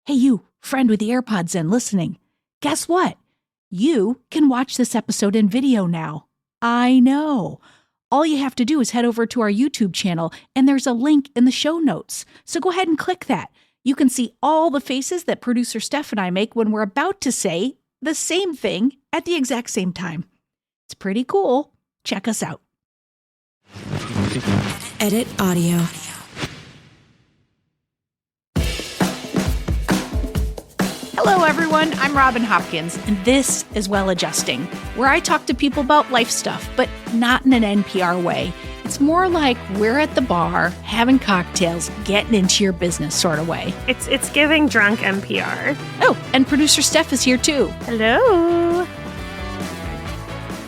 Hey, you, friend with the AirPods in listening. Guess what? You can watch this episode in video now. I know. All you have to do is head over to our YouTube channel, and there's a link in the show notes. So go ahead and click that. You can see all the faces that producer Steph and I make when we're about to say the same thing at the exact same time. It's pretty cool. Check us out. Edit audio. Hello, everyone. I'm Robin Hopkins, and this is Well Adjusting, where I talk to people about life stuff, but not in an NPR way. It's more like we're at the bar, having cocktails, getting into your business sort of way. It's giving drunk NPR. Oh, and producer Steph is here too. Hello.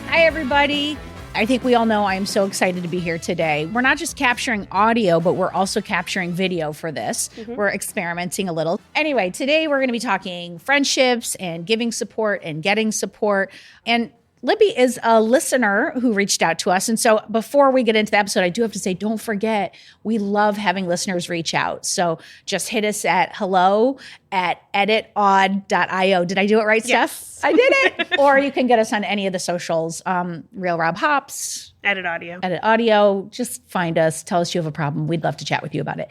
Hi, everybody. I think we all know I am so excited to be here today. We're not just capturing audio, but we're also capturing video for this. We're experimenting a little. Anyway, today we're going to be talking friendships and giving support and getting support. And Libby is a listener who reached out to us. And so before we get into the episode, I do have to say, don't forget, we love having listeners reach out. So just hit us at hello@editodd.io. Did I do it right, Yes. Steph? I did it. Or you can get us on any of the socials. Real Rob Hops. Edit audio. Edit audio. Just find us. Tell us you have a problem. We'd love to chat with you about it.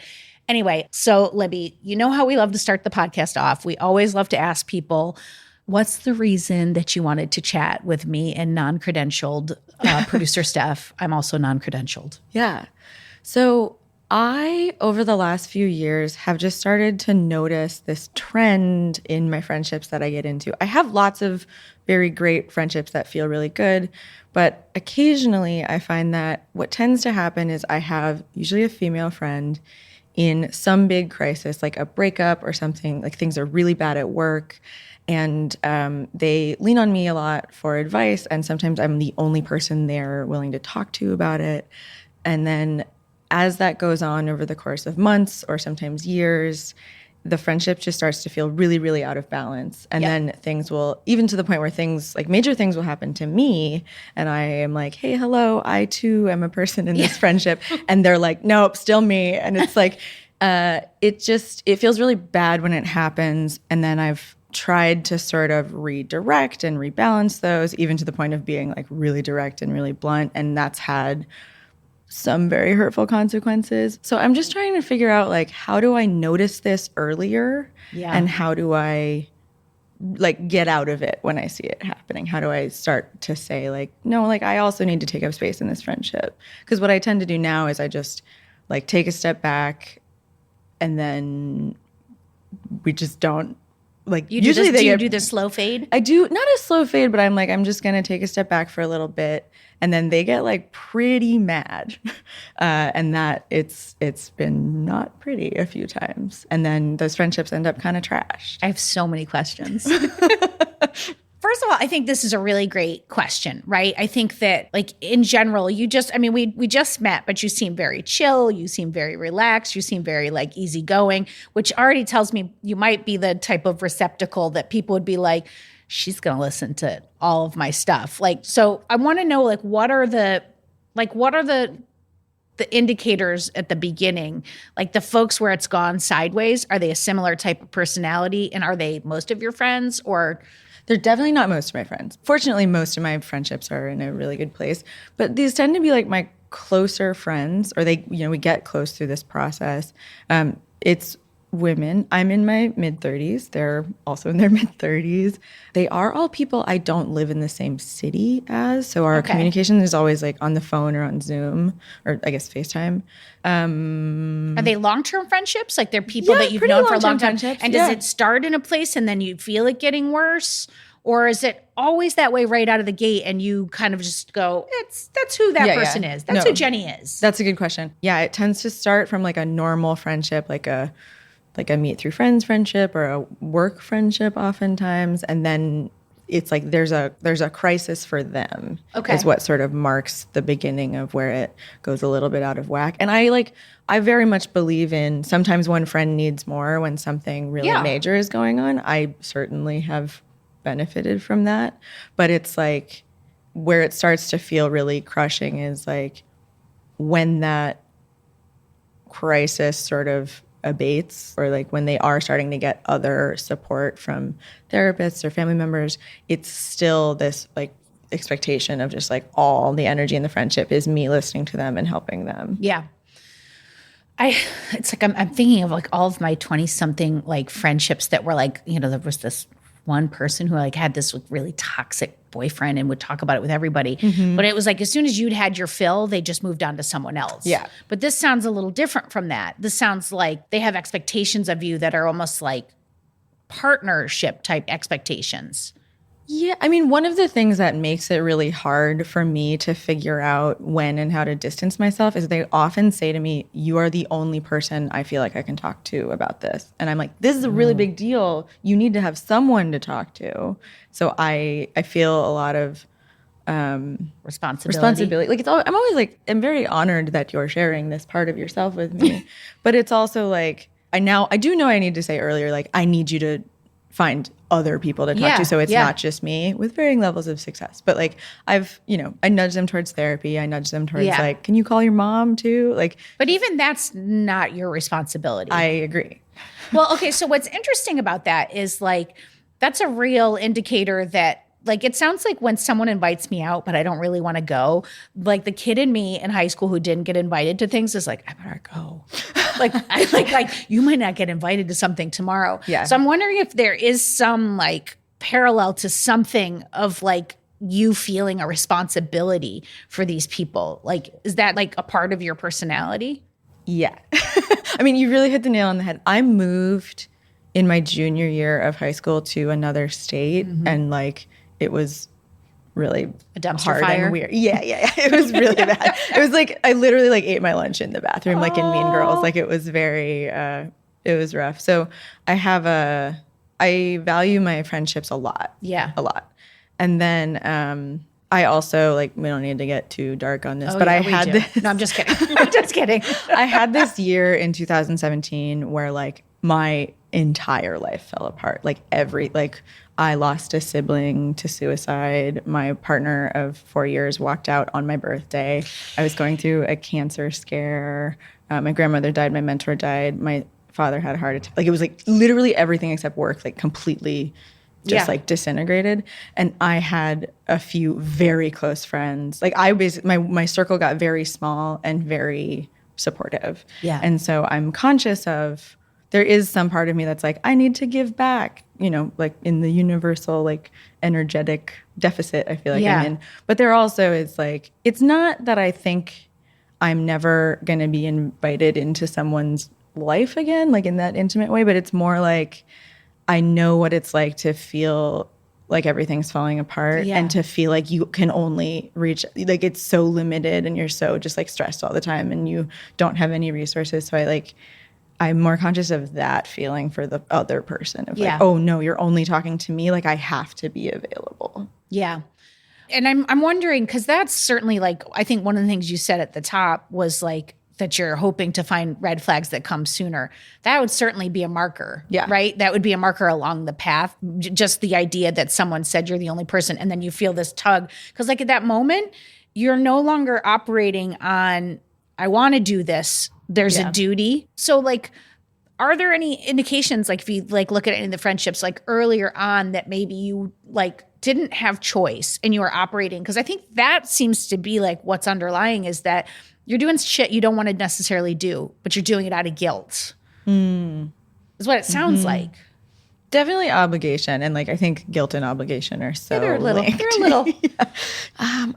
Anyway, so Libby, you know how we love to start the podcast off. We always love to ask people, what's the reason that you wanted to chat with me and non-credentialed producer Steph? I'm also non-credentialed. Yeah. So I, over the last few years, have just started to notice this trend in my friendships that I get into. I have lots of very great friendships that feel really good, but occasionally I find that what tends to happen is I have usually a female friend in some big crisis, like a breakup or something, like things are really bad at work. And they lean on me a lot for advice. And sometimes I'm the only person they're willing to talk to about it. And then as that goes on over the course of months or sometimes years, the friendship just starts to feel really, really out of balance. And then things will, even to the point where things, like major things will happen to me. And I am like, hey, hello, I too am a person in this friendship. And they're like, nope, still me. And it's like, it feels really bad when it happens. And then I've tried to sort of redirect and rebalance those, even to the point of being like really direct and really blunt. And that's had some very hurtful consequences. So I'm just trying to figure out, like, how do I notice this earlier? Yeah. And how do I like get out of it when I see it happening? How do I start to say, like, no, like I also need to take up space in this friendship? Because what I tend to do now is I just like take a step back and then we just don't. Like you usually do you do the slow fade? I do, not a slow fade, but I'm like, I'm just going to take a step back for a little bit. And then they get like pretty mad. And that it's been not pretty a few times. And then those friendships end up kind of trashed. I have so many questions. First of all, I think this is a really great question, right? I think that, like, in general, we just met, but you seem very chill. You seem very relaxed. You seem very, like, easygoing, which already tells me you might be the type of receptacle that people would be like, she's going to listen to all of my stuff. Like, so I want to know, like, what are the indicators at the beginning? Like, the folks where it's gone sideways, are they a similar type of personality? And are they most of your friends, or... They're definitely not most of my friends. Fortunately, most of my friendships are in a really good place. But these tend to be like my closer friends, or they, we get close through this process. It's women. I'm in my mid-30s. They're also in their mid-30s. They are all people I don't live in the same city as. So our communication is always like on the phone or on Zoom, or I guess FaceTime. Are they long-term friendships? Like they're people that you've known for a long time? And does it start in a place and then you feel it getting worse? Or is it always that way right out of the gate and you kind of just go, that's who that person is. That's who Jenny is. That's a good question. Yeah, it tends to start from like a normal friendship, like a meet through friends friendship or a work friendship oftentimes. And then it's like there's a crisis for them is what sort of marks the beginning of where it goes a little bit out of whack. And I very much believe in sometimes one friend needs more when something really major is going on. I certainly have benefited from that. But it's like where it starts to feel really crushing is like when that crisis sort of abates, or like when they are starting to get other support from therapists or family members, it's still this like expectation of just like all the energy in the friendship is me listening to them and helping them. Yeah. It's like I'm thinking of like all of my 20-something like friendships that were like, there was this one person who like had this really toxic boyfriend and would talk about it with everybody. But it was like as soon as you'd had your fill, they just moved on to someone else. Yeah. But this sounds a little different from that. This sounds like they have expectations of you that are almost like partnership type expectations. Yeah, I mean, one of the things that makes it really hard for me to figure out when and how to distance myself is they often say to me, you are the only person I feel like I can talk to about this. And I'm like, this is a really big deal. You need to have someone to talk to. So I feel a lot of responsibility. Like I'm always like, I'm very honored that you're sharing this part of yourself with me. But it's also like, I do know I need to say earlier, like, I need you to find other people to talk to, so it's not just me, with varying levels of success. But like I nudge them towards therapy. I nudge them towards like, can you call your mom too? Like, but even that's not your responsibility. I agree. Well, okay. So what's interesting about that is like, that's a real indicator that like, it sounds like when someone invites me out, but I don't really want to go, like the kid in me in high school who didn't get invited to things is like, I better go. like you might not get invited to something tomorrow. Yeah. So I'm wondering if there is some like parallel to something of like you feeling a responsibility for these people. Like, is that like a part of your personality? Yeah. I mean, you really hit the nail on the head. I moved in my junior year of high school to another state, and like it was really a dumpster hard fire. And weird. Yeah. It was really bad. It was like I literally like ate my lunch in the bathroom, like in Mean Girls. Like it was very, it was rough. So I value my friendships a lot. Yeah, a lot. And then I also like, we don't need to get too dark on this, but yeah, I had this. No, I'm just kidding. I'm just kidding. I had this year in 2017 where like my entire life fell apart. Like I lost a sibling to suicide. My partner of 4 years walked out on my birthday. I was going through a cancer scare. My grandmother died. My mentor died. My father had a heart attack. Like it was like literally everything except work, like completely just like disintegrated. And I had a few very close friends. Like I basically, my circle got very small and very supportive. Yeah. And so I'm conscious of, there is some part of me that's like, I need to give back, like in the universal, like energetic deficit I feel like I'm in. But there also is like, it's not that I think I'm never going to be invited into someone's life again, like in that intimate way, but it's more like, I know what it's like to feel like everything's falling apart and to feel like you can only reach, like it's so limited and you're so just like stressed all the time and you don't have any resources. So I'm more conscious of that feeling for the other person of like, oh no, you're only talking to me. Like I have to be available. Yeah. And I'm wondering, because that's certainly like, I think one of the things you said at the top was like, that you're hoping to find red flags that come sooner. That would certainly be a marker, right? That would be a marker along the path. Just the idea that someone said you're the only person and then you feel this tug. Because like at that moment, you're no longer operating on, I want to do this. There's a duty. So like, are there any indications, like if you like look at any of the friendships like earlier on that maybe you like didn't have choice and you were operating? Because I think that seems to be like what's underlying is that you're doing shit you don't want to necessarily do, but you're doing it out of guilt. Is what it sounds like. Definitely obligation. And like, I think guilt and obligation are so they're a little. linked. They're a little. I'm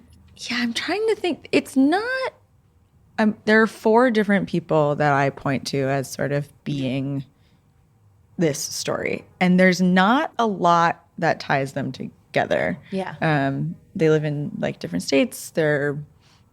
trying to think. It's not, there are 4 different people that I point to as sort of being this story. And there's not a lot that ties them together. Yeah. They live in like different states. They're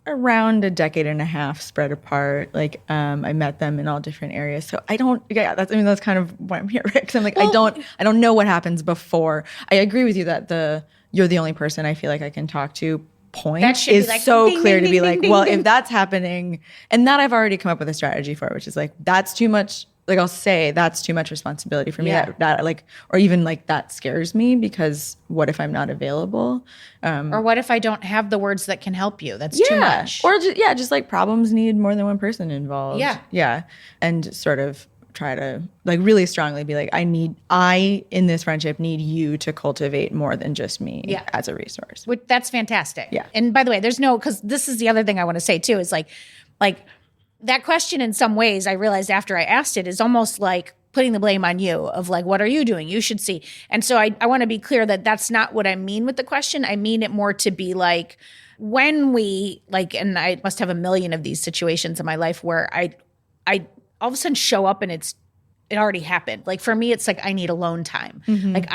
around a decade and a half spread apart. Like I met them in all different areas. So that's kind of why I'm here, right? Because I'm like, I don't know what happens before. I agree with you that you're the only person I feel like I can talk to point is like, so ding, clear ding, to be ding, like, ding, well, ding. If that's happening, and that I've already come up with a strategy for, which is like, that's too much. Like I'll say that's too much responsibility for me. That like, or even like that scares me because what if I'm not available? Or what if I don't have the words that can help you? That's too much. Or just like problems need more than one person involved. Yeah. And sort of try to like really strongly be like, I in this friendship need you to cultivate more than just me as a resource. That's fantastic. Yeah. And by the way, because this is the other thing I want to say too, is like that question in some ways I realized after I asked it is almost like putting the blame on you of like, what are you doing? You should see. And so I want to be clear that that's not what I mean with the question. I mean it more to be like, when we like, and I must have a million of these situations in my life where I all of a sudden show up and it already happened. Like for me, it's like I need alone time. Like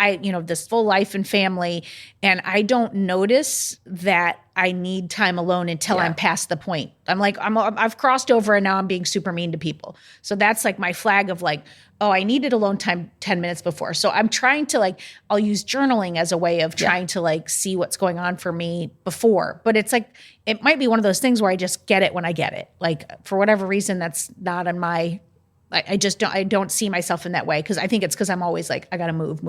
this full life and family, and I don't notice that I need time alone until I'm past the point. I'm like, I've crossed over and now I'm being super mean to people. So that's like my flag of like, oh, I needed alone time 10 minutes before. So I'm trying to like, I'll use journaling as a way of trying to like see what's going on for me before. But it's like, it might be one of those things where I just get it when I get it. Like for whatever reason, that's not on my, I don't see myself in that way because I think it's because I'm always like, I got to move.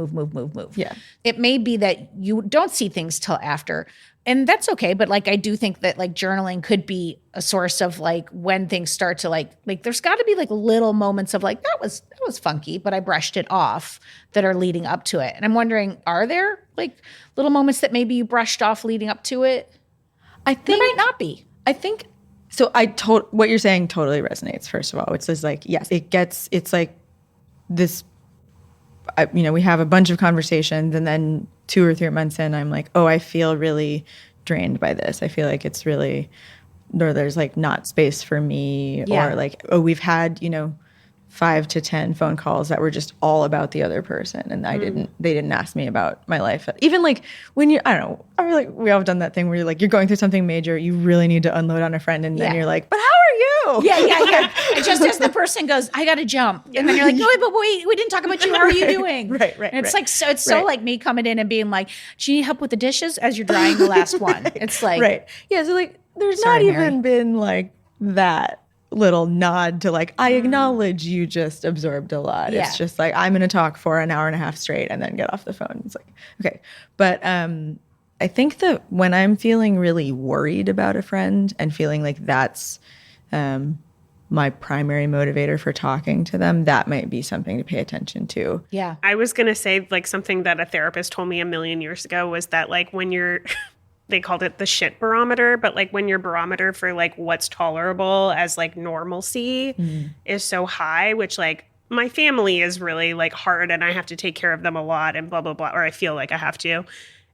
Yeah. It may be that you don't see things till after, and that's okay. But like, I do think that like journaling could be a source of like when things start to like there's got to be like little moments of like, that was funky, but I brushed it off that are leading up to it. And I'm wondering, are there like little moments that maybe you brushed off leading up to it? I think there might not be. I think so. What you're saying totally resonates. First of all, it's just like, yes, it's like this. We have a bunch of conversations, and then 2 or 3 months in, I'm like, oh, I feel really drained by this. I feel like it's really, or there's like not space for me, or like, oh, we've had 5 to 10 phone calls that were just all about the other person, and they didn't ask me about my life. Even like when I don't know, I feel like we all have done that thing where you're like, you're going through something major, you really need to unload on a friend, and then you're like, but how are you? Yeah. And just as the person goes, I got to jump, and then you're like, no, but wait, we didn't talk about you. How are you doing? Right. And it's like, so it's so like me coming in and being like, do you need help with the dishes as you're drying the last one? It's like, yeah. So like, there's not even been like that little nod to like, I acknowledge you just absorbed a lot. Yeah. It's just like, I'm going to talk for an hour and a half straight and then get off the phone. It's like, okay. But I think that when I'm feeling really worried about a friend and feeling like that's my primary motivator for talking to them, that might be something to pay attention to. Yeah. I was going to say like something that a therapist told me a million years ago was that like when you're they called it the shit barometer, but like when your barometer for like what's tolerable as like normalcy is so high, which like my family is really like hard and I have to take care of them a lot and blah, blah, blah, or I feel like I have to.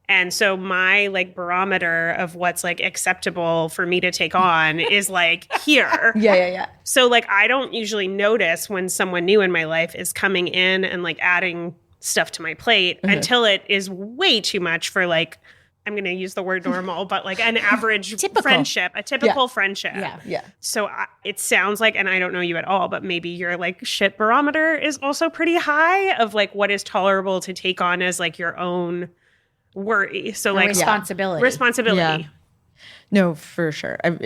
And so my like barometer of what's like acceptable for me to take on is like here. Yeah. So like I don't usually notice when someone new in my life is coming in and like adding stuff to my plate until it is way too much for like, I'm going to use the word normal, but like an average friendship, a typical friendship. Yeah. So it sounds like, and I don't know you at all, but maybe your like shit barometer is also pretty high of like what is tolerable to take on as like your own worry. So like responsibility. Yeah. No, for sure. I've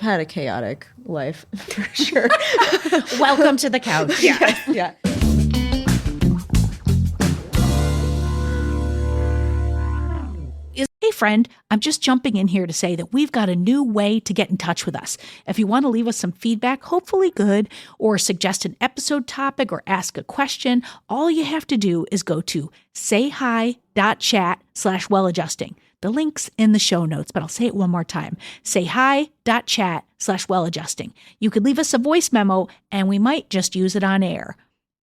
had a chaotic life for sure. Welcome to the couch. Yeah. Hey friend, I'm just jumping in here to say that we've got a new way to get in touch with us. If you want to leave us some feedback, hopefully good, or suggest an episode topic or ask a question, all you have to do is go to sayhi.chat/welladjusting. The link's in the show notes, but I'll say it one more time. sayhi.chat/welladjusting. You could leave us a voice memo and we might just use it on air.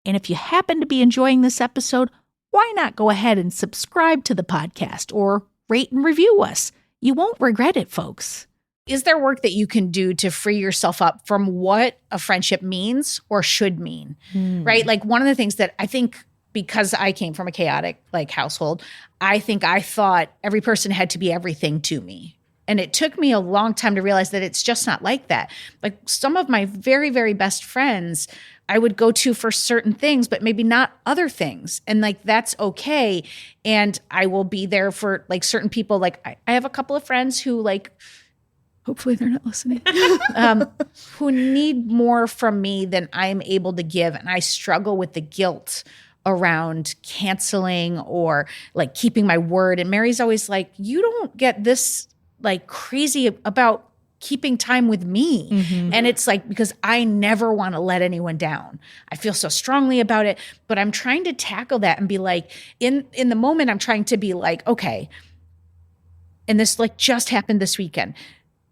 And if you happen to be enjoying this episode, why not go ahead and subscribe to the podcast or rate and review us? You won't regret it, folks. Is there work that you can do to free yourself up from what a friendship means or should mean, right? Like one of the things that I think, because I came from a chaotic like household, I think I thought every person had to be everything to me. And it took me a long time to realize that it's just not like that. Like some of my very, very best friends I would go to for certain things, but maybe not other things. And like, that's okay. And I will be there for like certain people. Like I have a couple of friends who like, hopefully they're not listening, who need more from me than I'm able to give. And I struggle with the guilt around canceling or like keeping my word. And Mary's always like, you don't get this like crazy about keeping time with me. And it's like, because I never want to let anyone down. I feel so strongly about it, but I'm trying to tackle that and be like, in the moment, I'm trying to be like, okay, and this like just happened this weekend.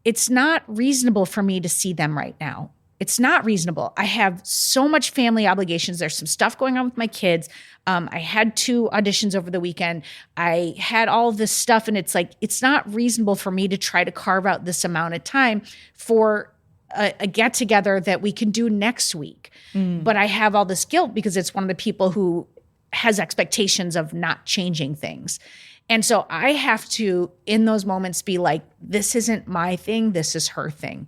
It's not reasonable for me to see them right now. It's not reasonable. I have so much family obligations. There's some stuff going on with my kids. I had 2 auditions over the weekend. I had all this stuff, and it's like, it's not reasonable for me to try to carve out this amount of time for a get together that we can do next week. But I have all this guilt because it's one of the people who has expectations of not changing things. And so I have to, in those moments, be like, this isn't my thing. This is her thing.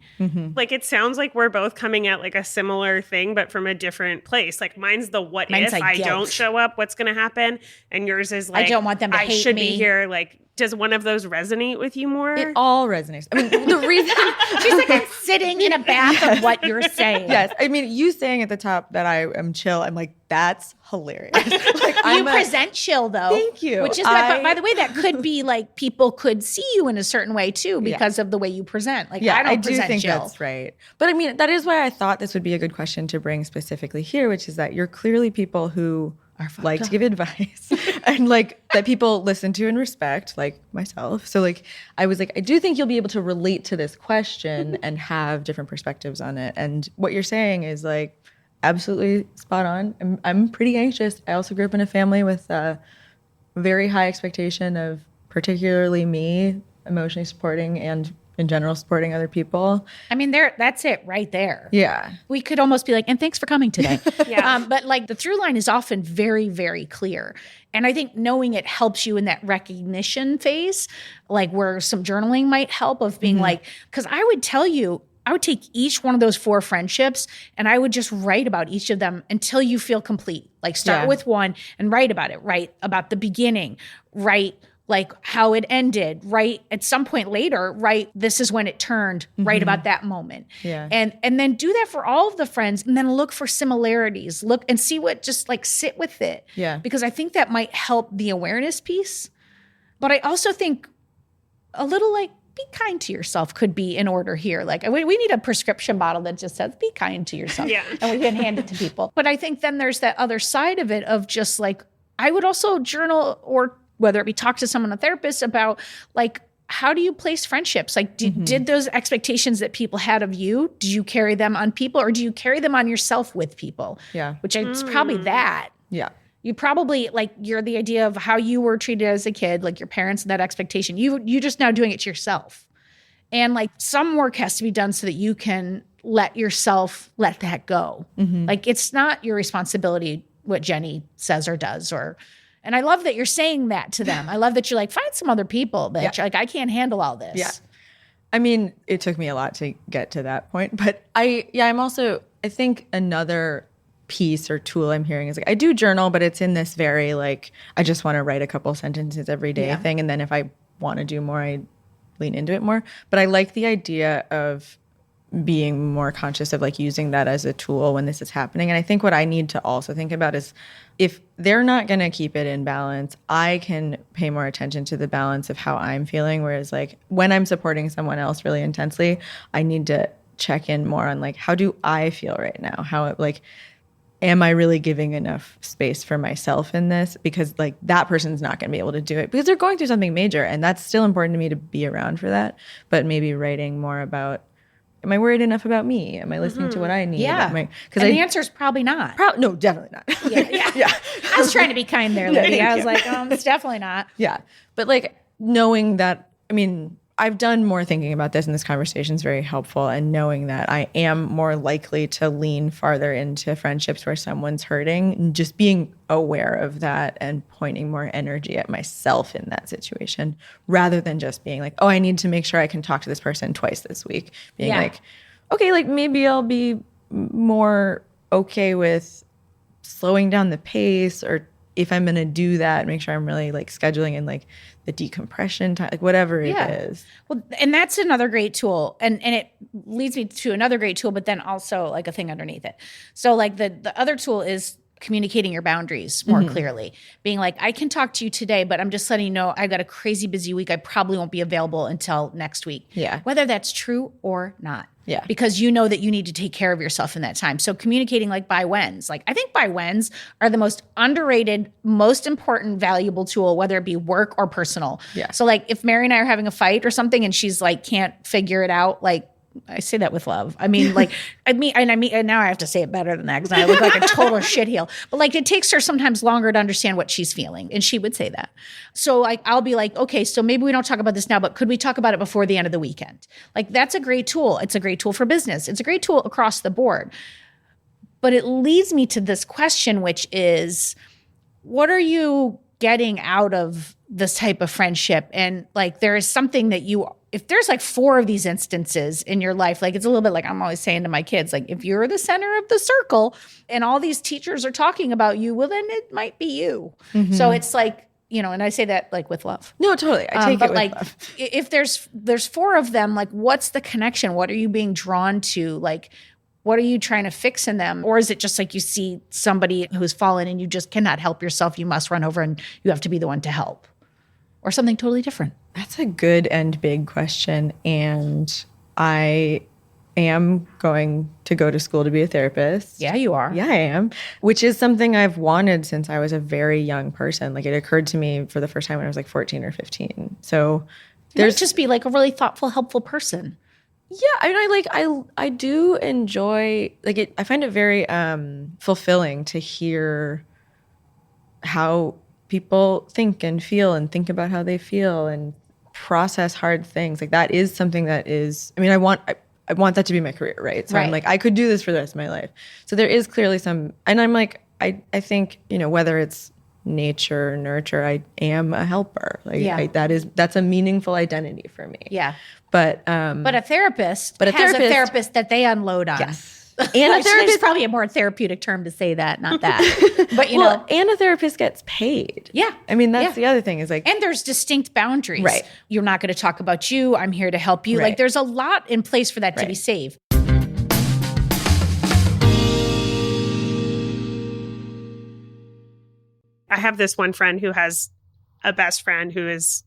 Like, it sounds like we're both coming at like a similar thing, but from a different place. Like, mine's the what Mine's if like I guilt. don't show up, what's going to happen? And yours is like, I don't want them to I hate should me. be here. Like, does one of those resonate with you more? It all resonates. I mean, the reason She's like, I'm sitting in a bath of what you're saying. yes, I mean, you saying at the top that I am chill, I'm like, that's hilarious. Like, You present chill, though. Thank you. Which is, by the way, that could be like people could see you in a certain way too because of the way you present. Like, I don't do present think chill. that's right. But I mean, that is why I thought this would be a good question to bring specifically here, which is that you're clearly people who like to give advice and like that people listen to and respect, like myself. So like, I was like, I do think you'll be able to relate to this question and have different perspectives on it. And what you're saying is like absolutely spot on. I'm pretty anxious. I also grew up in a family with a very high expectation of particularly me emotionally supporting and in general supporting other people. I mean, that's it right there. Yeah. We could almost be like, and thanks for coming today. Yeah. But like the through line is often very, very clear. And I think knowing it helps you in that recognition phase, like where some journaling might help of being like, because I would tell you, I would take each one of those 4 friendships and I would just write about each of them until you feel complete. Like start with one and write about it, write about the beginning, write like how it ended, right? At some point later, right? This is when it turned, right about that moment. Yeah. And then do that for all of the friends and then look for similarities. Look and see what, just like sit with it. Yeah. Because I think that might help the awareness piece. But I also think a little like be kind to yourself could be in order here. Like we need a prescription bottle that just says be kind to yourself. Yeah. And we can hand it to people. But I think then there's that other side of it of just like, I would also journal or whether it be talk to someone, a therapist about like, how do you place friendships? Like, did those expectations that people had of you, do you carry them on people or do you carry them on yourself with people? Yeah. Which it's probably that. Yeah. You probably like you're the idea of how you were treated as a kid, like your parents and that expectation. You just now doing it to yourself. And like some work has to be done so that you can let yourself let that go. Like it's not your responsibility what Jenny says or does and I love that you're saying that to them. I love that you're like, find some other people, bitch. Like, I can't handle all this. Yeah. I mean, it took me a lot to get to that point. But I'm also, I think another piece or tool I'm hearing is like, I do journal, but it's in this very like, I just want to write a couple sentences every day thing. And then if I want to do more, I lean into it more. But I like the idea of being more conscious of like using that as a tool when this is happening. And I think what I need to also think about is if they're not going to keep it in balance, I can pay more attention to the balance of how I'm feeling. Whereas like when I'm supporting someone else really intensely, I need to check in more on like, how do I feel right now? How like, am I really giving enough space for myself in this? Because like that person's not going to be able to do it because they're going through something major. And that's still important to me to be around for that. But maybe writing more about, am I worried enough about me? Am I listening to what I need? Yeah. Because the answer is probably not. No, definitely not. Yeah. I was trying to be kind there, Libby. I was like, it's definitely not. Yeah. But like knowing that, I mean, I've done more thinking about this and this conversation is very helpful. And knowing that I am more likely to lean farther into friendships where someone's hurting and just being aware of that and pointing more energy at myself in that situation rather than just being like, oh, I need to make sure I can talk to this person twice this week. Being like, okay, like maybe I'll be more okay with slowing down the pace or if I'm going to do that, make sure I'm really like scheduling in like the decompression time, like whatever it is. Well, and that's another great tool. And it leads me to another great tool, but then also like a thing underneath it. So like the other tool is communicating your boundaries more clearly, being like, I can talk to you today, but I'm just letting you know I've got a crazy busy week. I probably won't be available until next week. Yeah. Whether that's true or not. Yeah. Because you know that you need to take care of yourself in that time. So communicating like by whens. Like I think by whens are the most underrated, most important, valuable tool, whether it be work or personal. Yeah. So like if Mary and I are having a fight or something and she's like can't figure it out, like I say that with love. I mean, like, and now I have to say it better than that because I look like a total shitheel. But like, it takes her sometimes longer to understand what she's feeling, and she would say that. So like, I'll be like, okay, so maybe we don't talk about this now, but could we talk about it before the end of the weekend? Like, that's a great tool. It's a great tool for business. It's a great tool across the board. But it leads me to this question, which is, what are you getting out of this type of friendship? And like, there is something that if there's like 4 of these instances in your life, like it's a little bit like I'm always saying to my kids, like if you're the center of the circle and all these teachers are talking about you, well, then it might be you. So it's like, and I say that like with love. No, totally. I take it with like, love. If there's 4 of them, like what's the connection? What are you being drawn to? Like, what are you trying to fix in them? Or is it just like you see somebody who's fallen and you just cannot help yourself? You must run over and you have to be the one to help, or something totally different? That's a good and big question. And I am going to go to school to be a therapist. Yeah, you are. Yeah, I am. Which is something I've wanted since I was a very young person. Like it occurred to me for the first time when I was like 14 or 15. So there's just be like a really thoughtful, helpful person. Yeah, I mean, I do enjoy like it. I find it very fulfilling to hear how people think and feel and think about how they feel and process hard things. Like that is something that is. I mean, I want that to be my career, right? So I'm like, I could do this for the rest of my life. So there is clearly some, and I'm like, I think whether it's nature, nurture, I am a helper. Like that's a meaningful identity for me. Yeah. But a therapist has a therapist that they unload on. Yes. And a therapist is probably a more therapeutic term to say that, not that. But and a therapist gets paid. Yeah. I mean, that's the other thing is like, and there's distinct boundaries. Right. You're not going to talk about you. I'm here to help you. Right. Like there's a lot in place for that to be safe. I have this one friend who has a best friend who is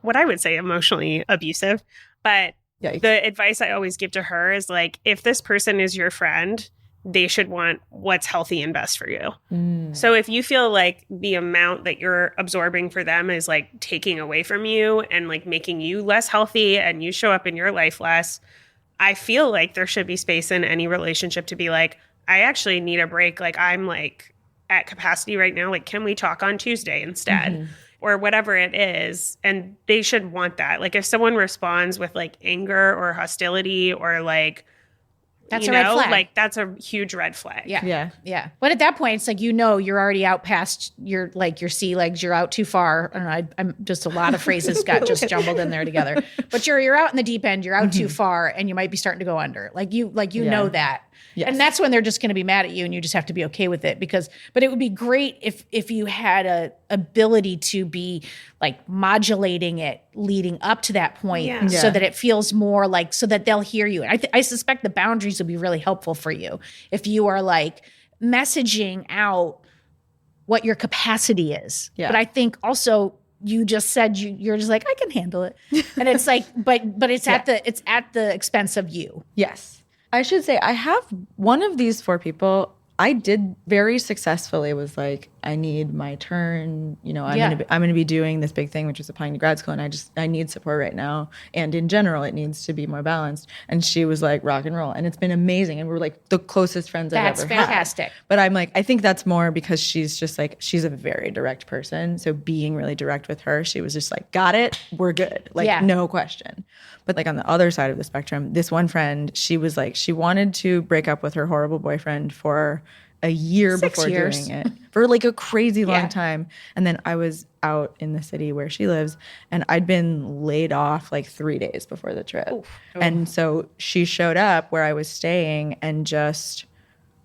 what I would say emotionally abusive. But the advice I always give to her is like, if this person is your friend, they should want what's healthy and best for you. So if you feel like the amount that you're absorbing for them is like taking away from you and like making you less healthy and you show up in your life less, I feel like there should be space in any relationship to be like, I actually need a break. Like I'm like at capacity right now. Like, can we talk on Tuesday instead? Or whatever it is. And they should want that. Like if someone responds with like anger or hostility or like, that's a red flag. Like that's a huge red flag. Yeah. But at that point, it's like, you're already out past your sea legs. You're out too far. I don't know. I'm just a lot of phrases got just jumbled in there together. But you're out in the deep end. You're out too far, and you might be starting to go under. You know that. Yes. And that's when they're just going to be mad at you, and you just have to be okay with it. But it would be great if you had a ability to be like modulating it leading up to that point, so that it feels more like, so that they'll hear you. And I suspect the boundaries would be really helpful for you if you are like messaging out what your capacity is. Yeah. But I think also you just said you're just like, I can handle it, and it's like, but it's at the expense of you. Yes. I should say I have one of these 4 people I did very successfully was like, I need my turn. I'm going to be doing this big thing, which is applying to grad school. And I need support right now. And in general, it needs to be more balanced. And she was like, rock and roll. And it's been amazing. And we're like the closest friends I've ever had. That's fantastic. But I'm like, I think that's more because she's just like, she's a very direct person. So being really direct with her, she was just like, got it. We're good. Like, no question. But like on the other side of the spectrum, this one friend, she was like, she wanted to break up with her horrible boyfriend for a year before doing it, for like a crazy long time. And then I was out in the city where she lives, and I'd been laid off like 3 days before the trip. And so she showed up where I was staying and just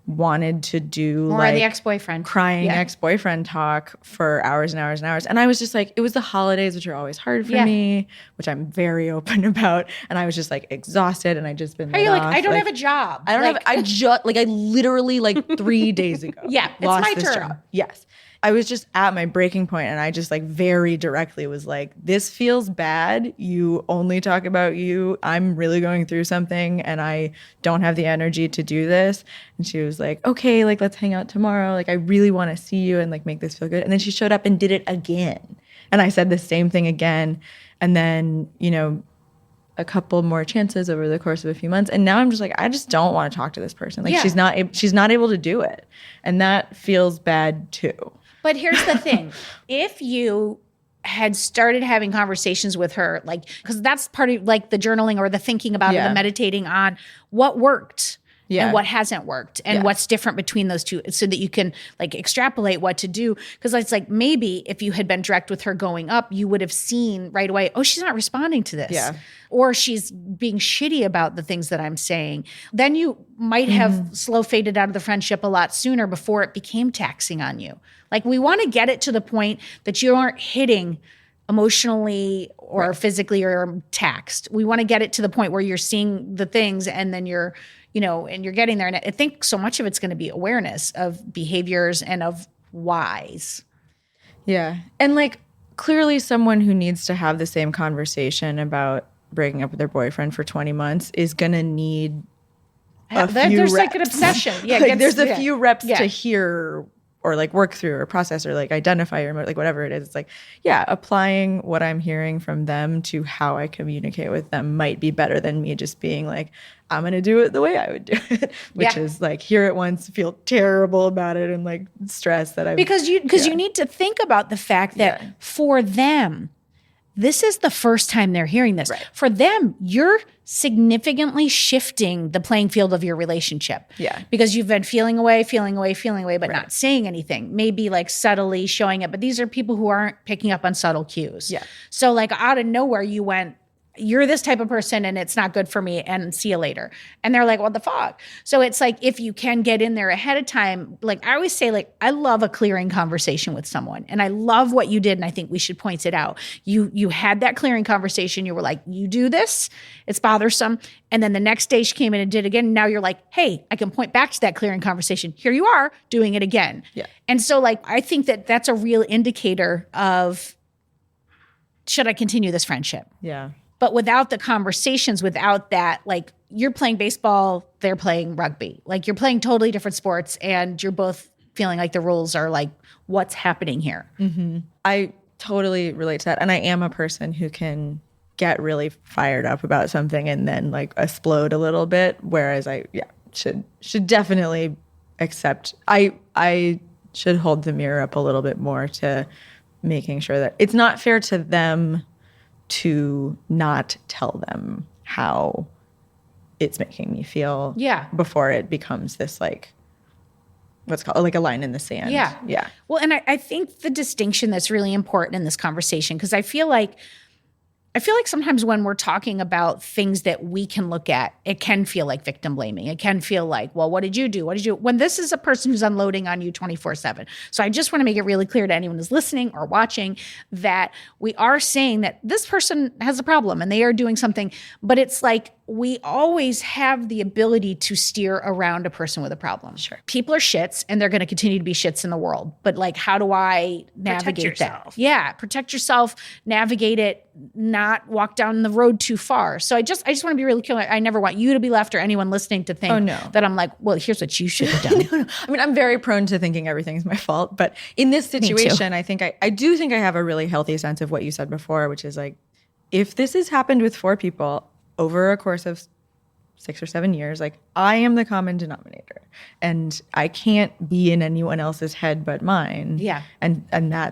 wanted to do Or like the ex-boyfriend. crying ex-boyfriend talk for hours and hours and hours. And I was just like, it was the holidays, which are always hard for me, which I'm very open about. And I was just like exhausted, and I just been Are you like, I don't have a job. I literally like 3 days ago. It's lost my this turn. job. Yes. I was just at my breaking point, and I just like very directly was like, this feels bad. You only talk about you. I'm really going through something, and I don't have the energy to do this. And she was like, okay, like let's hang out tomorrow. Like I really want to see you and like make this feel good. And then she showed up and did it again. And I said the same thing again. And then, you know, a couple more chances over the course of a few months. And now I'm just like, I just don't want to talk to this person. Like she's not able to do it. And that feels bad too. But here's the thing. If you had started having conversations with her, like, because that's part of like the journaling or the thinking about it, the meditating on what worked and what hasn't worked and what's different between those two, so that you can like extrapolate what to do. Because it's like, maybe if you had been direct with her going up, you would have seen right away, oh, she's not responding to this. Yeah. Or she's being shitty about the things that I'm saying. Then you might have slow faded out of the friendship a lot sooner before it became taxing on you. Like, we want to get it to the point that you aren't hitting emotionally or physically or taxed. We want to get it to the point where you're seeing the things, and then you're, you know, and you're getting there. And I think so much of it's going to be awareness of behaviors and of whys. Yeah. And like, clearly someone who needs to have the same conversation about breaking up with their boyfriend for 20 months is going to need there's like an obsession. Yeah. Like, there's a few reps to hear or like work through or process or like identify or like whatever it is. It's like, yeah, applying what I'm hearing from them to how I communicate with them might be better than me just being like, I'm going to do it the way I would do it, which is like hear it once, feel terrible about it, and like stress that because you need to think about the fact that for them, this is the first time they're hearing this. Right. For them, you're significantly shifting the playing field of your relationship. Yeah. Because you've been feeling away, but not saying anything. Maybe like subtly showing it. But these are people who aren't picking up on subtle cues. Yeah. So like out of nowhere, you went, you're this type of person and it's not good for me, and see you later. And they're like, what the fuck? So it's like, if you can get in there ahead of time, like I always say, like, I love a clearing conversation with someone, and I love what you did. And I think we should point it out. You had that clearing conversation. You were like, you do this, it's bothersome. And then the next day she came in and did it again. And now you're like, hey, I can point back to that clearing conversation. Here you are doing it again. Yeah. And so like, I think that that's a real indicator of, should I continue this friendship? Yeah. But without the conversations, without that, like, you're playing baseball, they're playing rugby. Like, you're playing totally different sports, and you're both feeling like the rules are like, what's happening here? Mm-hmm. I totally relate to that. And I am a person who can get really fired up about something and then like explode a little bit. Whereas I should definitely accept. I should hold the mirror up a little bit more to making sure that it's not fair to them to not tell them how it's making me feel before it becomes this like what's called like a line in the sand. Yeah. Yeah. Well, and I think the distinction that's really important in this conversation, because I feel like sometimes when we're talking about things that we can look at, it can feel like victim blaming. It can feel like, well, what did you do? When this is a person who's unloading on you 24/7. So I just want to make it really clear to anyone who's listening or watching that we are saying that this person has a problem and they are doing something, but it's like, we always have the ability to steer around a person with a problem. Sure. People are shits, and they're going to continue to be shits in the world. But like, how do I navigate that? Yeah. Protect yourself, navigate it, not walk down the road too far. So I just want to be really clear. I never want you to be left or anyone listening to think that I'm like, well, here's what you should have done. No. I mean, I'm very prone to thinking everything's my fault. But in this situation, I think I do think I have a really healthy sense of what you said before, which is like, if this has happened with 4 people over a course of 6 or 7 years, like, I am the common denominator, and I can't be in anyone else's head but mine. Yeah. And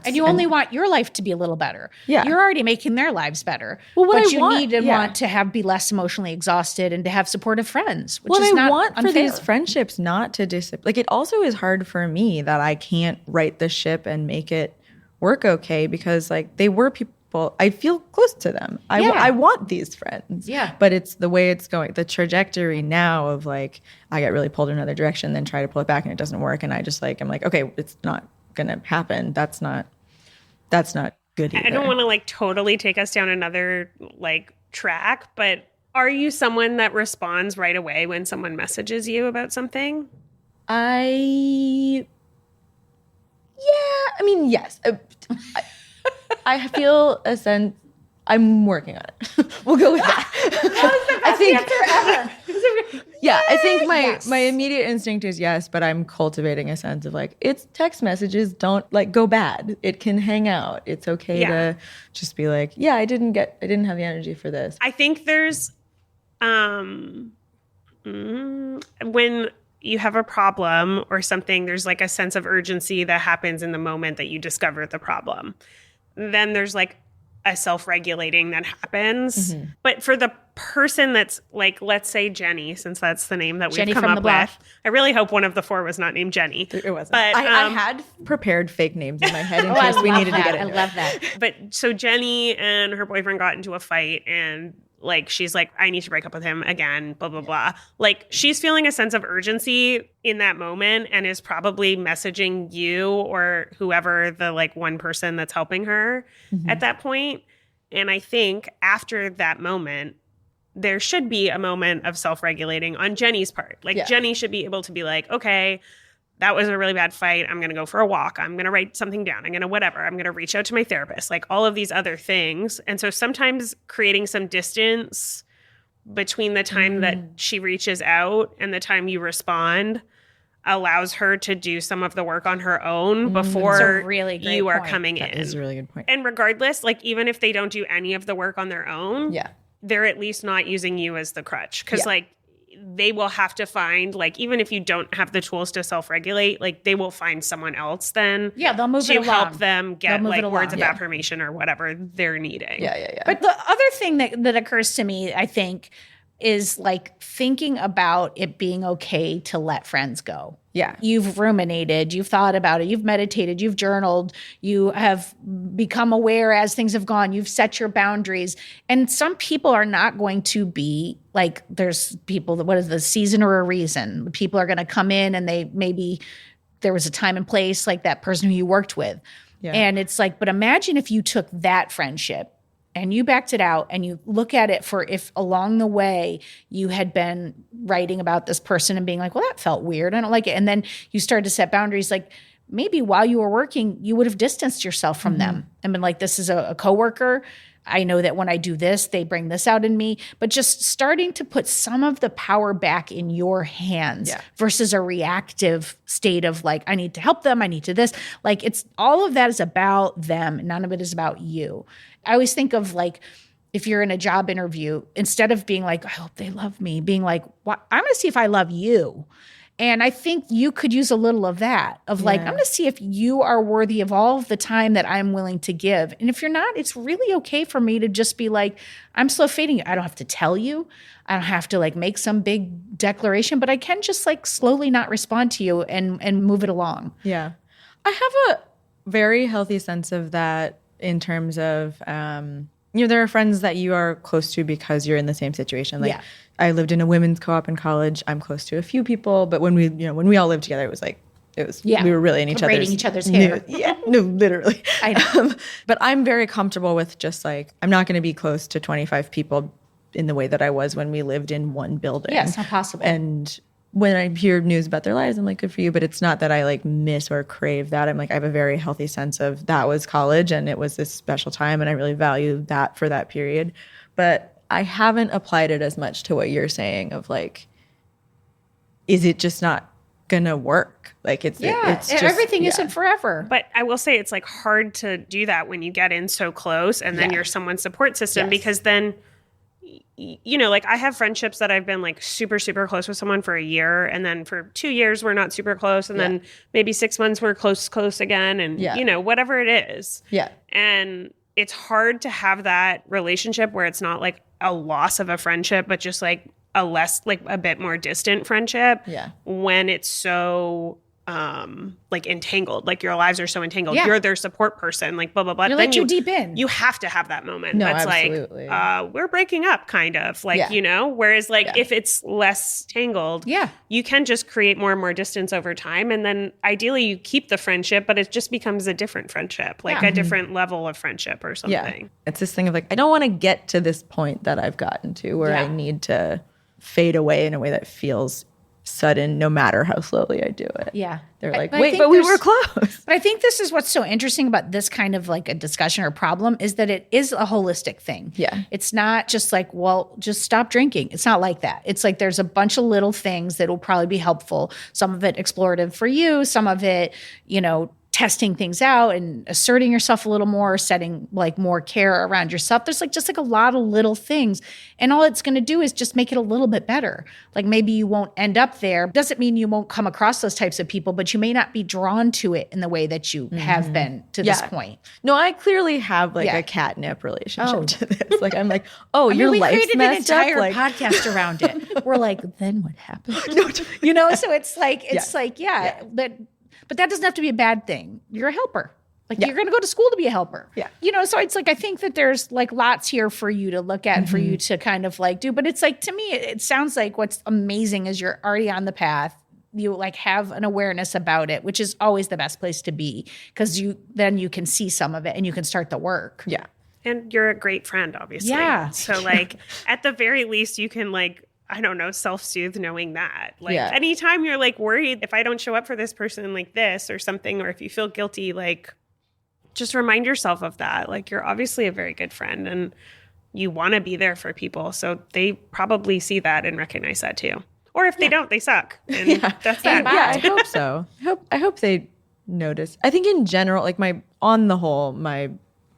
you only want your life to be a little better. Yeah. You're already making their lives better. Well, but you need to want to be less emotionally exhausted and to have supportive friends, which is not unfair. What I want for these friendships not to disappear. Like, it also is hard for me that I can't right the ship and make it work okay, because like, they were people, people, I feel close to them. I want these friends. Yeah. But it's the way it's going, the trajectory now of like, I get really pulled in another direction, then try to pull it back and it doesn't work. And I just like, I'm like, okay, it's not going to happen. That's not good either. I don't want to like totally take us down another like track, but are you someone that responds right away when someone messages you about something? Yes. I feel a sense. I'm working on it. We'll go with that. I think Yeah, I think my immediate instinct is yes, but I'm cultivating a sense of like, it's text messages don't like go bad. It can hang out. It's okay to just be like, yeah, I didn't have the energy for this. I think there's when you have a problem or something, there's like a sense of urgency that happens in the moment that you discover the problem. Then there's like a self-regulating that happens. Mm-hmm. But for the person that's like, let's say Jenny, since that's the name that we've come up with. I really hope one of the four was not named Jenny. It wasn't. But I had prepared fake names in my head in case we needed to get into it. I love that. But so Jenny and her boyfriend got into a fight, and like, she's like, I need to break up with him again, blah, blah, blah. Like, she's feeling a sense of urgency in that moment and is probably messaging you or whoever the like one person that's helping her at that point. And I think after that moment, there should be a moment of self-regulating on Jenny's part. Like, Jenny should be able to be like, okay, that was a really bad fight. I'm going to go for a walk. I'm going to write something down. I'm going to whatever. I'm going to reach out to my therapist, like all of these other things. And so sometimes creating some distance between the time that she reaches out and the time you respond allows her to do some of the work on her own before you are coming in. That is a really good point. And regardless, like even if they don't do any of the work on their own, they're at least not using you as the crutch. Because like, they will have to find, like, even if you don't have the tools to self-regulate, like, they will find someone else then they'll move to it along. help them get, like, words of affirmation or whatever they're needing. Yeah. But the other thing that occurs to me, I think, is, like, thinking about it being okay to let friends go. Yeah. You've ruminated, you've thought about it, you've meditated, you've journaled, you have become aware as things have gone, you've set your boundaries. And some people are not going to be like, there's people that, what is the season or a reason? People are going to come in and they maybe there was a time and place, like that person who you worked with. Yeah. And it's like, but imagine if you took that friendship and you backed it out and you look at it for if along the way you had been writing about this person and being like, well, that felt weird. I don't like it. And then you started to set boundaries. Like maybe while you were working, you would have distanced yourself from them and been like, this is a coworker. I know that when I do this, they bring this out in me. But just starting to put some of the power back in your hands versus a reactive state of like, I need to help them. I need to this. Like it's all of that is about them. None of it is about you. I always think of like, if you're in a job interview, instead of being like, I hope they love me, being like, I'm going to see if I love you. And I think you could use a little of that, of like, I'm going to see if you are worthy of all of the time that I'm willing to give. And if you're not, it's really okay for me to just be like, I'm slow fading you. I don't have to tell you. I don't have to like make some big declaration, but I can just like slowly not respond to you and move it along. Yeah. I have a very healthy sense of that in terms of, there are friends that you are close to because you're in the same situation. Like I lived in a women's co-op in college. I'm close to a few people, but when we all lived together, we were really in braiding each other's hair. No, literally. I know. But I'm very comfortable with just like, I'm not going to be close to 25 people in the way that I was when we lived in one building. Yeah, it's not possible. And when I hear news about their lives, I'm like, good for you. But it's not that I like miss or crave that. I'm like, I have a very healthy sense of that was college and it was this special time. And I really value that for that period. But I haven't applied it as much to what you're saying of like, is it just not going to work? Like it's just, everything isn't forever. But I will say it's like hard to do that when you get in so close and then you're someone's support system because then like I have friendships that I've been like super, super close with someone for a year. And then for 2 years, we're not super close. And then maybe 6 months, we're close again. And, whatever it is. Yeah. And it's hard to have that relationship where it's not like a loss of a friendship, but just like a bit more distant friendship. Yeah. When it's so like entangled, like your lives are so entangled. Yeah. You're their support person, like blah, blah, blah. You're Then like too deep in. You have to have that moment. No, That's absolutely. like, we're breaking up kind of like, Yeah. you know, whereas like Yeah. if it's less tangled, you can just create more and more distance over time. And then ideally you keep the friendship, but it just becomes a different friendship, like a different level of friendship or something. Yeah. It's this thing of like, I don't want to get to this point that I've gotten to where I need to fade away in a way that feels sudden, no matter how slowly I do it. Yeah. They're like, I wait, think but we were close. But I think this is what's so interesting about this kind of like a discussion or problem is that it is a holistic thing. Yeah. It's not just like, well, just stop drinking. It's not like that. It's like there's a bunch of little things that will probably be helpful. Some of it explorative for you, some of it, you know, testing things out and asserting yourself a little more, setting like more care around yourself. There's like just like a lot of little things. And all it's going to do is just make it a little bit better. Like maybe you won't end up there. Doesn't mean you won't come across those types of people, but you may not be drawn to it in the way that you have been to this point. No, I clearly have like a catnip relationship to this. Like I'm like, oh, I mean, your we life's created an messed up. entire Like, podcast around it. We're like, then what happened? You know, so it's like, but that doesn't have to be a bad thing. You're a helper. Like you're going to go to school to be a helper. Yeah. You know, so it's like, I think that there's like lots here for you to look at and for you to kind of like do. But it's like, to me, it sounds like what's amazing is you're already on the path. You like have an awareness about it, which is always the best place to be because then you can see some of it and you can start the work. Yeah. And you're a great friend, obviously. Yeah. So like at the very least you can like, I don't know, self-soothe knowing that. Like anytime you're like worried if I don't show up for this person like this or something, or if you feel guilty, like just remind yourself of that. Like you're obviously a very good friend and you want to be there for people. So they probably see that and recognize that too. Or if they don't, they suck. And that's that. Yeah, I hope so. I hope they notice. I think in general, like on the whole, my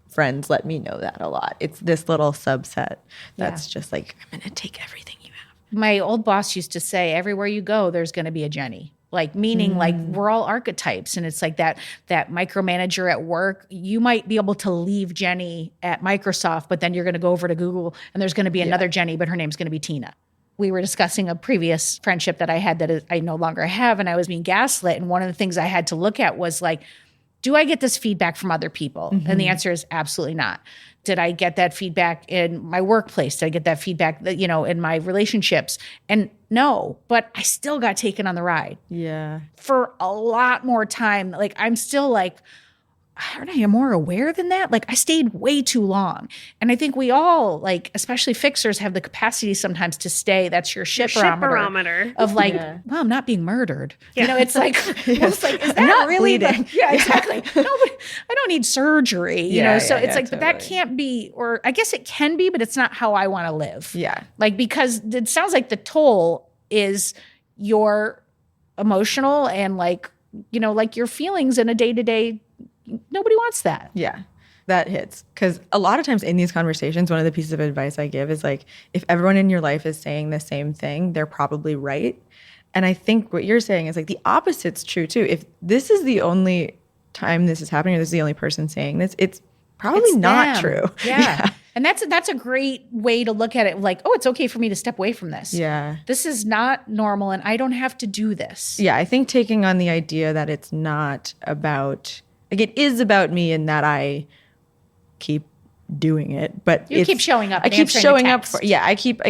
friends let me know that a lot. It's this little subset that's just like, I'm going to take everything you have. My old boss used to say, everywhere you go, there's going to be a Jenny. Like meaning like we're all archetypes. And it's like that micromanager at work, you might be able to leave Jenny at Microsoft, but then you're going to go over to Google and there's going to be another Jenny, but her name's going to be Tina. We were discussing a previous friendship that I had that I no longer have. And I was being gaslit. And one of the things I had to look at was like, do I get this feedback from other people? And the answer is absolutely not. Did I get that feedback in my workplace? Did I get that feedback that, you know, in my relationships? And no, but I still got taken on the ride. Yeah. For a lot more time. Like I'm still like, aren't I more aware than that? Like I stayed way too long. And I think we all, like, especially fixers, have the capacity sometimes to stay. That's your shipperometer of like, well, I'm not being murdered. You know, it's like, it's like, is that really bleeding? Yeah, exactly. No, but I don't need surgery, you know? So it's like, totally. but that can't be, or I guess it can be, but it's not how I want to live. Yeah. Like, because it sounds like the toll is your emotional and like, you know, like your feelings in a day-to-day. Nobody wants that. Yeah, that hits. Because a lot of times in these conversations, one of the pieces of advice I give is like, if everyone in your life is saying the same thing, they're probably right. And I think what you're saying is like the opposite's true too. If this is the only time this is happening, or this is the only person saying this, it's probably not true. Yeah. And that's a great way to look at it. Like, oh, it's okay for me to step away from this. Yeah. This is not normal and I don't have to do this. Yeah, I think taking on the idea that it's not about, like it is about me in that I keep doing it, but you keep showing up. I keep showing up for, I keep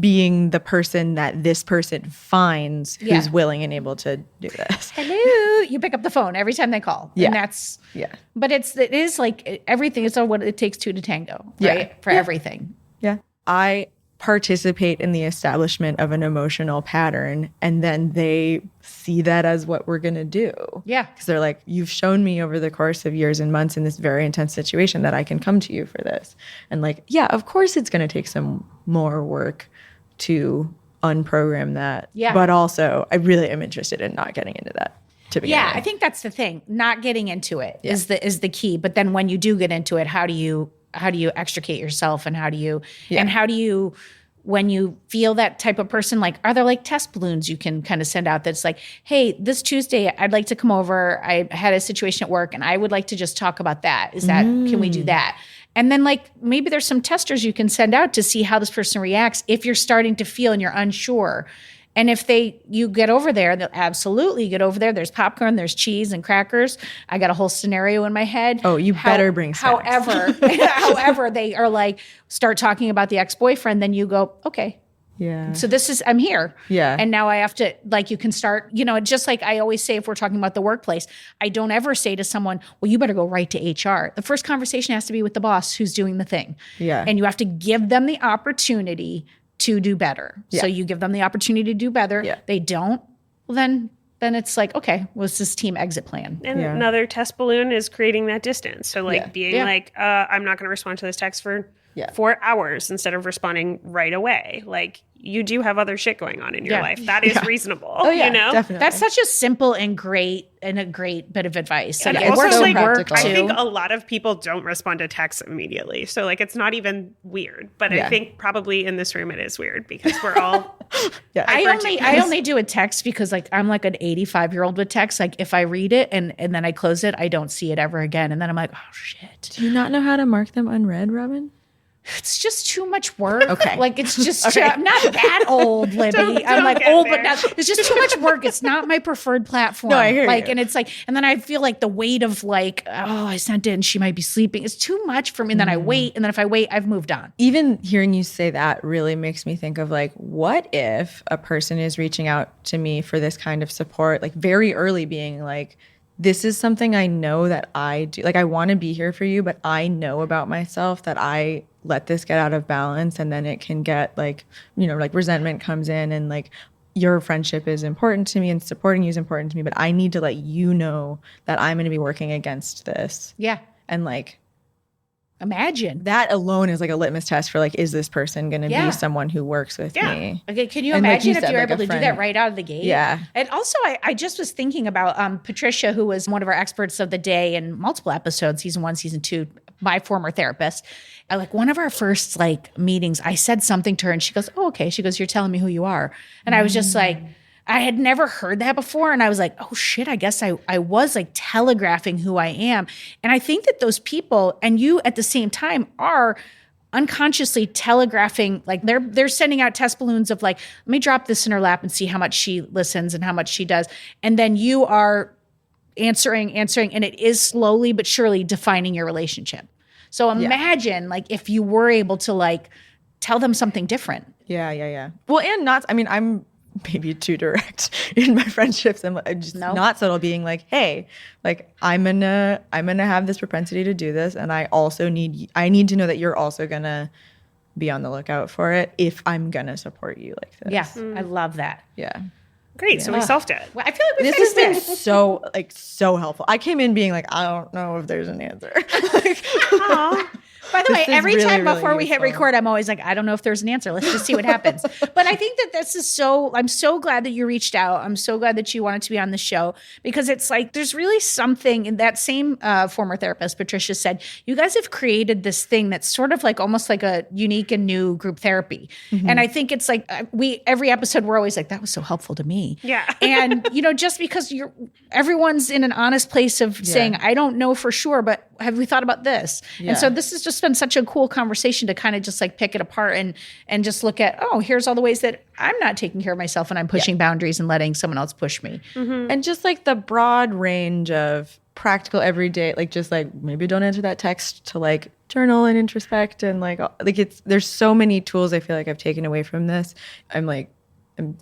being the person that this person finds who's willing and able to do this. Hello. You pick up the phone every time they call. Yeah. And that's, but it is like everything. It's all what it takes two to tango, right? For everything. Yeah. I participate in the establishment of an emotional pattern, and then they see that as what we're going to do. Yeah. Because they're like, you've shown me over the course of years and months in this very intense situation that I can come to you for this. And like, yeah, of course it's going to take some more work to unprogram that. Yeah. But also, I really am interested in not getting into that to begin with. I think that's the thing. Not getting into it is the key. But then when you do get into it, how do you extricate yourself, and how do you when you feel that type of person, like, are there like test balloons you can kind of send out that's like, hey, this Tuesday I'd like to come over. I had a situation at work and I would like to just talk about that. Can we do that? And then like maybe there's some testers you can send out to see how this person reacts if you're starting to feel and you're unsure. And if you get over there, they'll absolutely get over there. There's popcorn, there's cheese and crackers. I got a whole scenario in my head. Oh, you better bring snacks. However, they are like, start talking about the ex-boyfriend, then you go, okay. Yeah. So I'm here. Yeah. And now I have to, like, you can start, just like I always say, if we're talking about the workplace, I don't ever say to someone, well, you better go right to HR. The first conversation has to be with the boss who's doing the thing. Yeah. And you have to give them the opportunity to do better. Yeah. So you give them the opportunity to do better. Yeah. They don't. Well, then it's like, okay, what's this team exit plan? And another test balloon is creating that distance. So like being like, I'm not going to respond to this text for 4 hours instead of responding right away. Like, you do have other shit going on in your life. That is reasonable. Oh, yeah, definitely. That's such a simple and a great bit of advice. And it also, works like, at work, I too. think a lot of people don't respond to texts immediately. So, like, it's not even weird. But I think probably in this room it is weird because we're all... I only do a text because, like, I'm like an 85-year-old with text. Like, if I read it and then I close it, I don't see it ever again. And then I'm like, oh, shit. Do you not know how to mark them unread, Robin? It's just too much work. Okay. Like, it's just, I'm not that old, Libby. I'm like old, but not, it's just too much work. It's not my preferred platform. No, I hear you. And it's like, and then I feel like the weight of like, oh, I sent it and she might be sleeping. It's too much for me. And then I wait. And then if I wait, I've moved on. Even hearing you say that really makes me think of like, what if a person is reaching out to me for this kind of support, like very early being like, this is something I know that I do. Like, I want to be here for you, but I know about myself that I let this get out of balance, and then it can get like, like resentment comes in, and like your friendship is important to me and supporting you is important to me, but I need to let you know that I'm going to be working against this. Yeah. And like, imagine that alone is like a litmus test for like, is this person going to be someone who works with me? Okay, can you And like imagine you if said, you're like able a to do friend. that right out of the gate? Yeah. And also, I just was thinking about Patricia, who was one of our experts of the day in multiple episodes, season 1, season 2, my former therapist. Like one of our first like meetings, I said something to her and she goes, oh, okay. She goes, you're telling me who you are. And I was just like, I had never heard that before. And I was like, oh shit, I guess I was like telegraphing who I am. And I think that those people and you at the same time are unconsciously telegraphing, like they're sending out test balloons of like, let me drop this in her lap and see how much she listens and how much she does. And then you are answering, and it is slowly but surely defining your relationship. So imagine like if you were able to like tell them something different. Yeah. Well, and I'm maybe too direct in my friendships. I'm just not subtle, being like, hey, like I'm gonna have this propensity to do this, and I also need to know that you're also gonna be on the lookout for it if I'm gonna support you like this. Yeah, I love that. Yeah. Great. So we solved it. Well, I feel like we This fixed has it. been so helpful. I came in being like, I don't know if there's an answer. By the way, This is every really, time really before we hit useful. record, I'm always like, I don't know if there's an answer. Let's just see what happens. But I think that this is I'm so glad that you reached out. I'm so glad that you wanted to be on the show, because it's like, there's really something in that same former therapist, Patricia, said, you guys have created this thing that's sort of like almost like a unique and new group therapy. And I think it's like every episode, we're always like, that was so helpful to me. Yeah. And, just because everyone's in an honest place of saying, I don't know for sure, but have we thought about this? Yeah. And so this has just been such a cool conversation to kind of just like pick it apart and just look at, oh, here's all the ways that I'm not taking care of myself and I'm pushing boundaries and letting someone else push me. Mm-hmm. And just like the broad range of practical everyday, like just like maybe don't answer that text, to like journal and introspect, and like there's so many tools I feel like I've taken away from this. I'm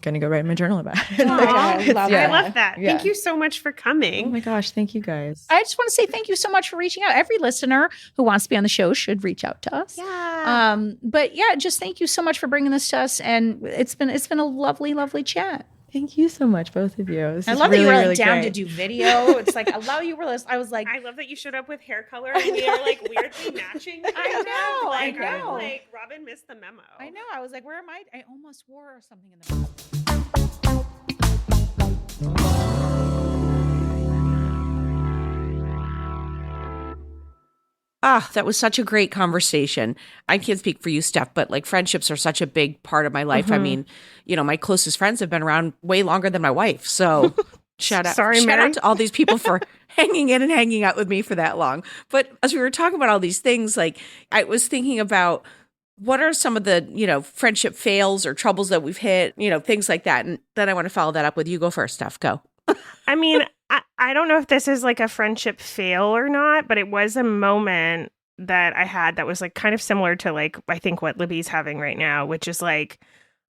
going to go write my journal about it. I love I love that. Yeah. Thank you so much for coming. Oh my gosh, thank you guys. I just want to say thank you so much for reaching out. Every listener who wants to be on the show should reach out to us. Yeah. But yeah, just thank you so much for bringing this to us. And it's been a lovely, lovely chat. Thank you so much, both of you. I love that you were really down great. to do video. It's like, I love you were listening. I was like, I love that you showed up with hair color and we are like weirdly matching. I know. I'm like, Robin missed the memo. I know. I was like, where am I? I almost wore something in the mouth. That was such a great conversation. I can't speak for you, Steph, but like friendships are such a big part of my life. I mean, my closest friends have been around way longer than my wife. So shout out to all these people for hanging in and hanging out with me for that long. But as we were talking about all these things, like I was thinking about what are some of the, friendship fails or troubles that we've hit, things like that. And then I want to follow that up with you. Go first, Steph. Go. I mean, I don't know if this is like a friendship fail or not, but it was a moment that I had that was like kind of similar to like, I think what Libby's having right now, which is like,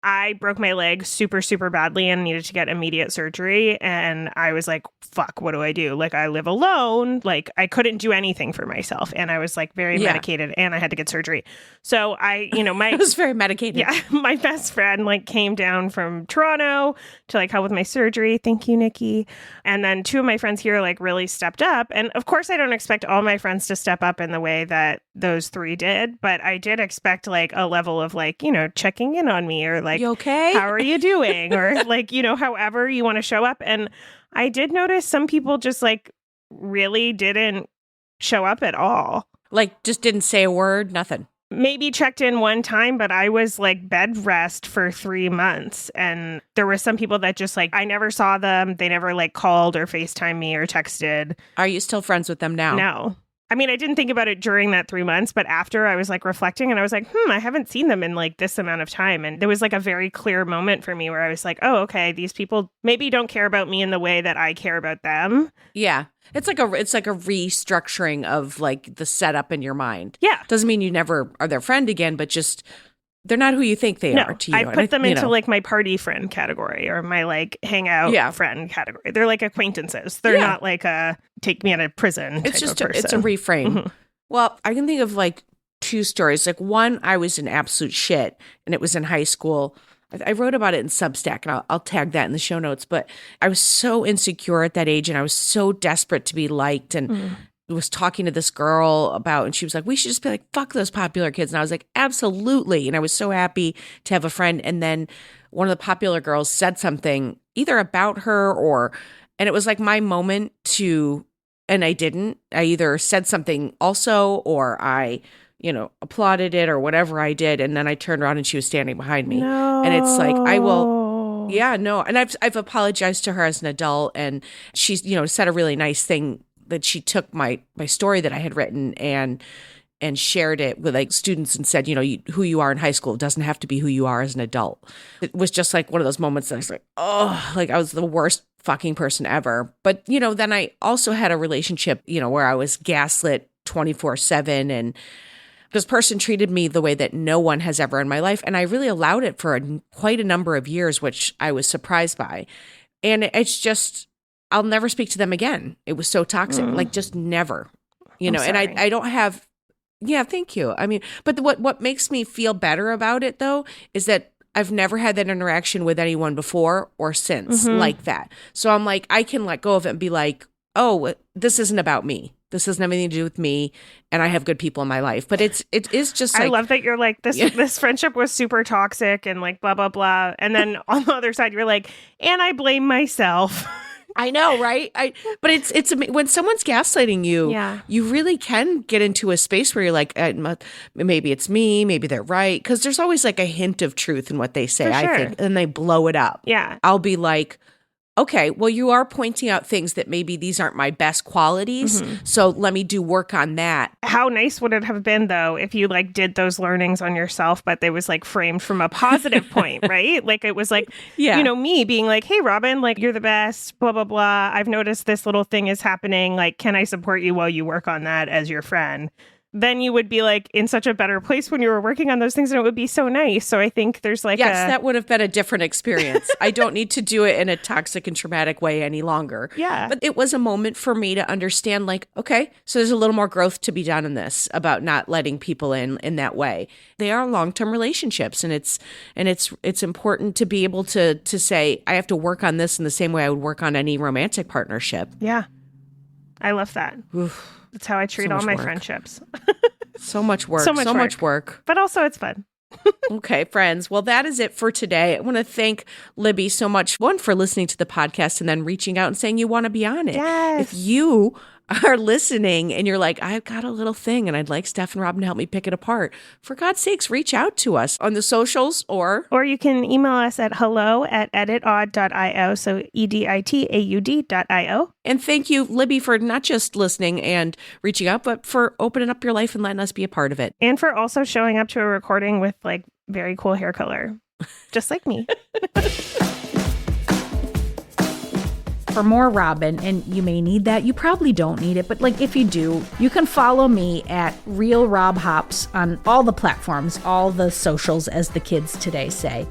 I broke my leg super, super badly and needed to get immediate surgery. And I was like, fuck, what do I do? Like, I live alone. Like, I couldn't do anything for myself. And I was like very medicated and I had to get surgery. So I was very medicated. Yeah. My best friend like came down from Toronto to like help with my surgery. Thank you, Nikki. And then two of my friends here like really stepped up. And of course, I don't expect all my friends to step up in the way that those three did. But I did expect like a level of like, checking in on me or like, you okay? How are you doing? Or like, however you want to show up. And I did notice some people just like really didn't show up at all. Like just didn't say a word, nothing. Maybe checked in one time, but I was like bed rest for 3 months. And there were some people that just like, I never saw them. They never like called or FaceTimed me or texted. Are you still friends with them now? No. I mean, I didn't think about it during that 3 months, but after I was like reflecting and I was like, I haven't seen them in like this amount of time. And there was like a very clear moment for me where I was like, oh, okay, these people maybe don't care about me in the way that I care about them. Yeah. It's like a restructuring of like the setup in your mind. Yeah. Doesn't mean you never are their friend again, but just they're not who you think they are to you. I put them into like my party friend category or my like hangout friend category. They're like acquaintances. They're not like a take me out of prison. It's just it's a reframe. Mm-hmm. Well, I can think of like two stories. Like one, I was in absolute shit and it was in high school. I wrote about it in Substack and I'll tag that in the show notes. But I was so insecure at that age and I was so desperate to be liked and was talking to this girl about, and she was like, we should just be like, fuck those popular kids. And I was like, absolutely. And I was so happy to have a friend. And then one of the popular girls said something either about her and it was like my moment to, and I didn't. I either said something also or I, applauded it or whatever I did. And then I turned around and she was standing behind me. No. And it's like, I will, yeah, no. And I've apologized to her as an adult and she's, said a really nice thing that she took my story that I had written and shared it with like students and said, who you are in high school doesn't have to be who you are as an adult. It was just like one of those moments that I was like, oh, like I was the worst fucking person ever. But, then I also had a relationship, where I was gaslit 24/7 and this person treated me the way that no one has ever in my life. And I really allowed it for quite a number of years, which I was surprised by. And it's just, I'll never speak to them again. It was so toxic, like just never, and I don't have, thank you. I mean, but what makes me feel better about it though, is that I've never had that interaction with anyone before or since like that. So I'm like, I can let go of it and be like, oh, this isn't about me. This has nothing to do with me, and I have good people in my life. But it is just like, I love that you're like, this friendship was super toxic and like blah, blah, blah. And then on the other side, you're like, and I blame myself. I know, right? But it's when someone's gaslighting you, you really can get into a space where you're like, maybe it's me, maybe they're right. Because there's always like a hint of truth in what they say, I think. And they blow it up. Yeah. I'll be like, okay, well, you are pointing out things that maybe these aren't my best qualities. So let me do work on that. How nice would it have been, though, if you like did those learnings on yourself, but they was like framed from a positive point, right? Like it was like, me being like, hey, Robin, like you're the best, blah, blah, blah. I've noticed this little thing is happening. Like, can I support you while you work on that as your friend? Then you would be like in such a better place when you were working on those things and it would be so nice. So I think there's like that would have been a different experience. I don't need to do it in a toxic and traumatic way any longer. Yeah. But it was a moment for me to understand like, okay, so there's a little more growth to be done in this about not letting people in that way. They are long-term relationships and it's important to be able to say, I have to work on this in the same way I would work on any romantic partnership. Yeah. I love that. Oof. That's how I treat all my friendships. So much work. So much work. But also it's fun. Okay, friends. Well, that is it for today. I want to thank Libby so much, one, for listening to the podcast and then reaching out and saying you want to be on it. Yes. If you are listening and you're like, I've got a little thing and I'd like Steph and Robin to help me pick it apart, for God's sakes, reach out to us on the socials or you can email us at hello@editaud.io. So editaud.io. And thank you, Libby, for not just listening and reaching out, but for opening up your life and letting us be a part of it. And for also showing up to a recording with like very cool hair color, just like me. For more Robin, and you may need that, you probably don't need it, but like if you do, you can follow me at Real Rob Hops on all the platforms, all the socials, as the kids today say.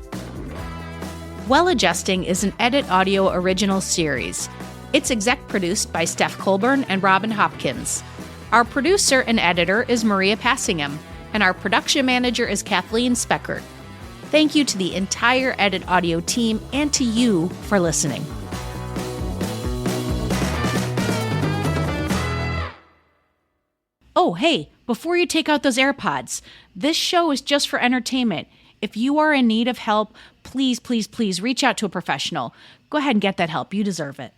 Well Adjusting is an Edit Audio original series. It's exec produced by Steph Colburn and Robin Hopkins. Our producer and editor is Maria Passingham, and our production manager is Kathleen Speckert. Thank you to the entire Edit Audio team and to you for listening. Oh, hey, before you take out those AirPods, this show is just for entertainment. If you are in need of help, please, please, please reach out to a professional. Go ahead and get that help. You deserve it.